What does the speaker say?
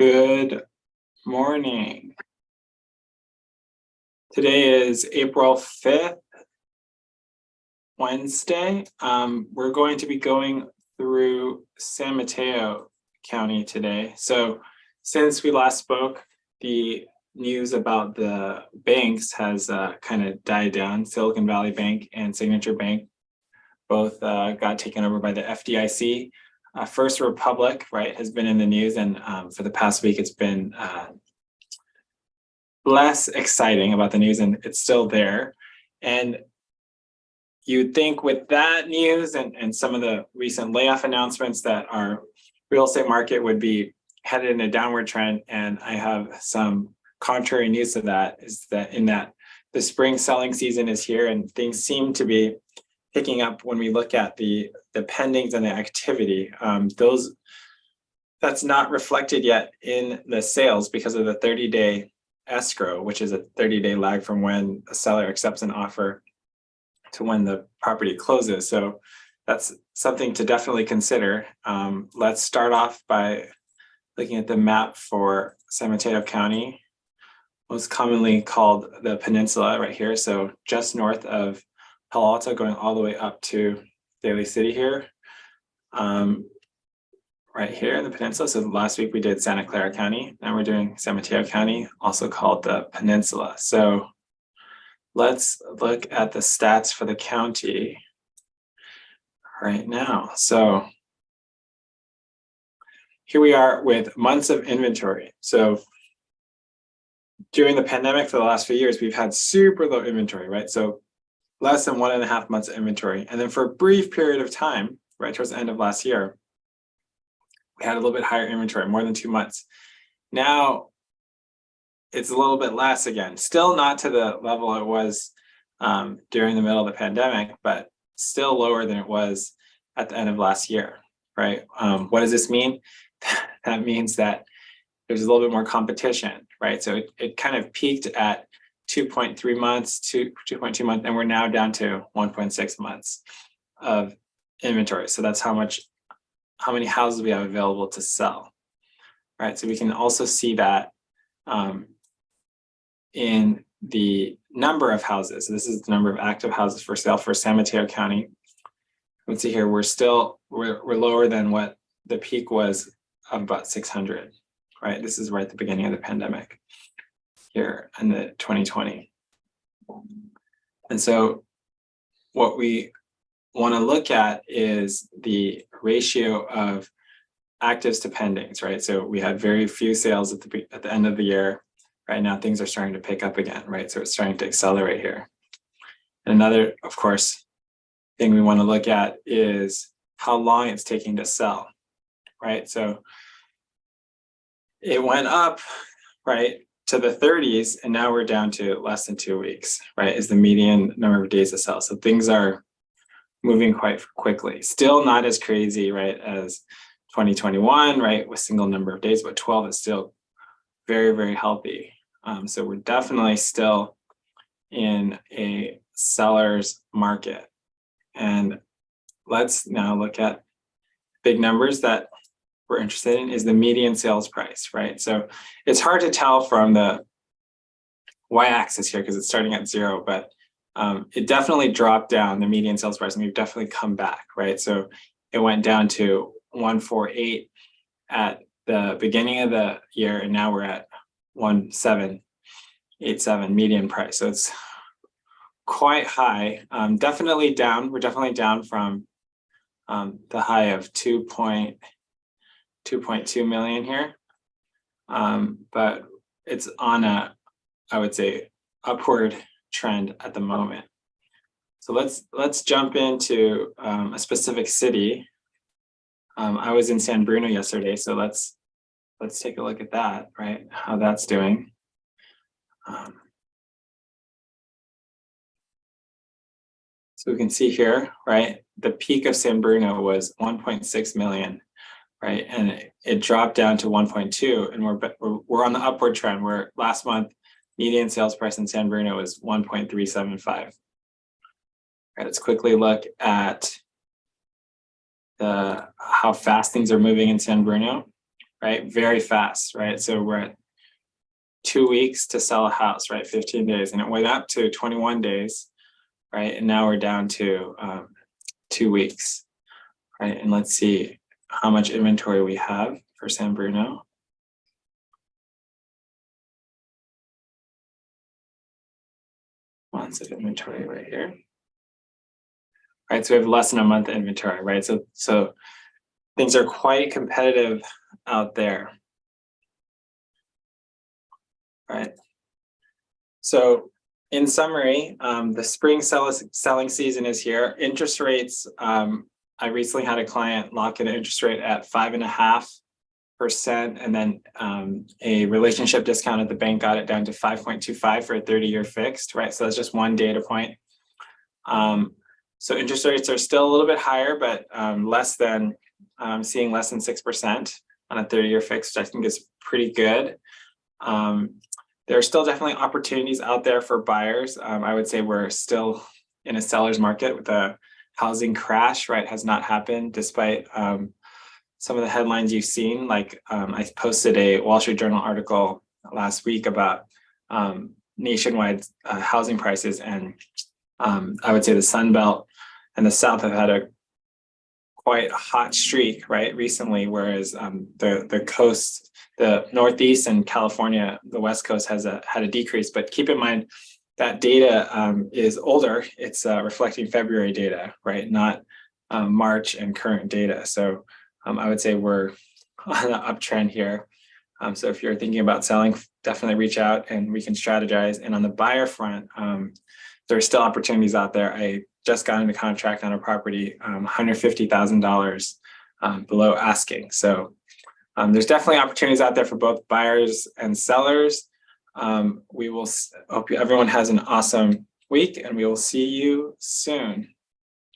Good morning. Today is April 5th, Wednesday. We're going to be going through San Mateo County today. So since we last spoke, the news about the banks has kind of died down. Silicon Valley Bank and Signature Bank both got taken over by the FDIC. First Republic, right, has been in the news, and for the past week, it's been less exciting about the news, and it's still there. And you'd think with that news and some of the recent layoff announcements that our real estate market would be headed in a downward trend. And I have some contrary news to that, is that the spring selling season is here and things seem to be picking up when we look at the pendings and the activity. That's not reflected yet in the sales because of the 30-day escrow, which is a 30-day lag from when a seller accepts an offer to when the property closes. So that's something to definitely consider. Let's start off by looking at the map for San Mateo County, most commonly called the Peninsula right here. So just north of Palo Alto, going all the way up to Daly City here, right here in the Peninsula. So last week we did Santa Clara County. Now we're doing San Mateo County, also called the Peninsula. So let's look at the stats for the county right now. So here we are with months of inventory. So during the pandemic for the last few years, we've had super low inventory, right? So less than 1.5 months of inventory. And then for a brief period of time, right towards the end of last year, we had a little bit higher inventory, more than 2 months. Now it's a little bit less again, still not to the level it was during the middle of the pandemic, but still lower than it was at the end of last year, right? What does this mean? That means that there's a little bit more competition, right? So it kind of peaked at 2.3 months to 2.2 months, and we're now down to 1.6 months of inventory. So that's how many houses we have available to sell, right? So we can also see that in the number of houses. So this is the number of active houses for sale for San Mateo County. Let's see here, we're lower than what the peak was of about 600, right? This is right at the beginning of the pandemic here in the 2020. And so what we want to look at is the ratio of actives to pendings, right? So we had very few sales at the end of the year. Right now things are starting to pick up again, right? So it's starting to accelerate here. And another, of course, thing we want to look at is how long it's taking to sell, right? So it went up, right, to the 30s, and now we're down to less than 2 weeks, right, is the median number of days to sell. So things are moving quite quickly. Still not as crazy, right, as 2021, right, with single number of days, but 12 is still very, very healthy. So we're definitely still in a seller's market. And let's now look at big numbers that we're interested in is the median sales price, right? So it's hard to tell from the y-axis here because it's starting at 0, but it definitely dropped down, the median sales price, and we've definitely come back, right? So it went down to 148 at the beginning of the year, and now we're at 1787 median price. So it's quite high, definitely down. We're definitely down from the high of 2.2 million here, but it's on a, I would say, upward trend at the moment. So let's jump into a specific city. I was in San Bruno yesterday, so let's take a look at that, right? How that's doing. So we can see here, right? The peak of San Bruno was 1.6 million. Right, and it dropped down to 1.2, and we're on the upward trend. Where last month median sales price in San Bruno was 1.375. Right, let's quickly look at how fast things are moving in San Bruno. right? Very fast, right? So we're at 2 weeks to sell a house, right? 15 days, and it went up to 21 days, right? And now we're down to 2 weeks, right? And let's see how much inventory we have for San Bruno. Months of inventory right here. Right, so we have less than a month of inventory, right? So things are quite competitive out there, right? So in summary, the spring selling season is here. Interest rates, I recently had a client lock in an interest rate at 5.5%, and then a relationship discount at the bank got it down to 5.25 for a 30-year fixed, right? So that's just one data point. So interest rates are still a little bit higher, but less than, seeing less than 6% on a 30-year fixed, I think is pretty good. There are still definitely opportunities out there for buyers. I would say we're still in a seller's market with a housing crash, right? Has not happened despite some of the headlines you've seen. Like I posted a Wall Street Journal article last week about nationwide housing prices, and I would say the Sun Belt and the South have had a quite hot streak, right, recently, whereas the coast, the Northeast and California, the West Coast had a decrease. But keep in mind that data is older. It's reflecting February data, right, not March and current data. So I would say we're on an uptrend here. So if you're thinking about selling, definitely reach out and we can strategize. And on the buyer front, there are still opportunities out there. I just got into contract on a property, $150,000 below asking. So there's definitely opportunities out there for both buyers and sellers. We will hope everyone has an awesome week, and we will see you soon.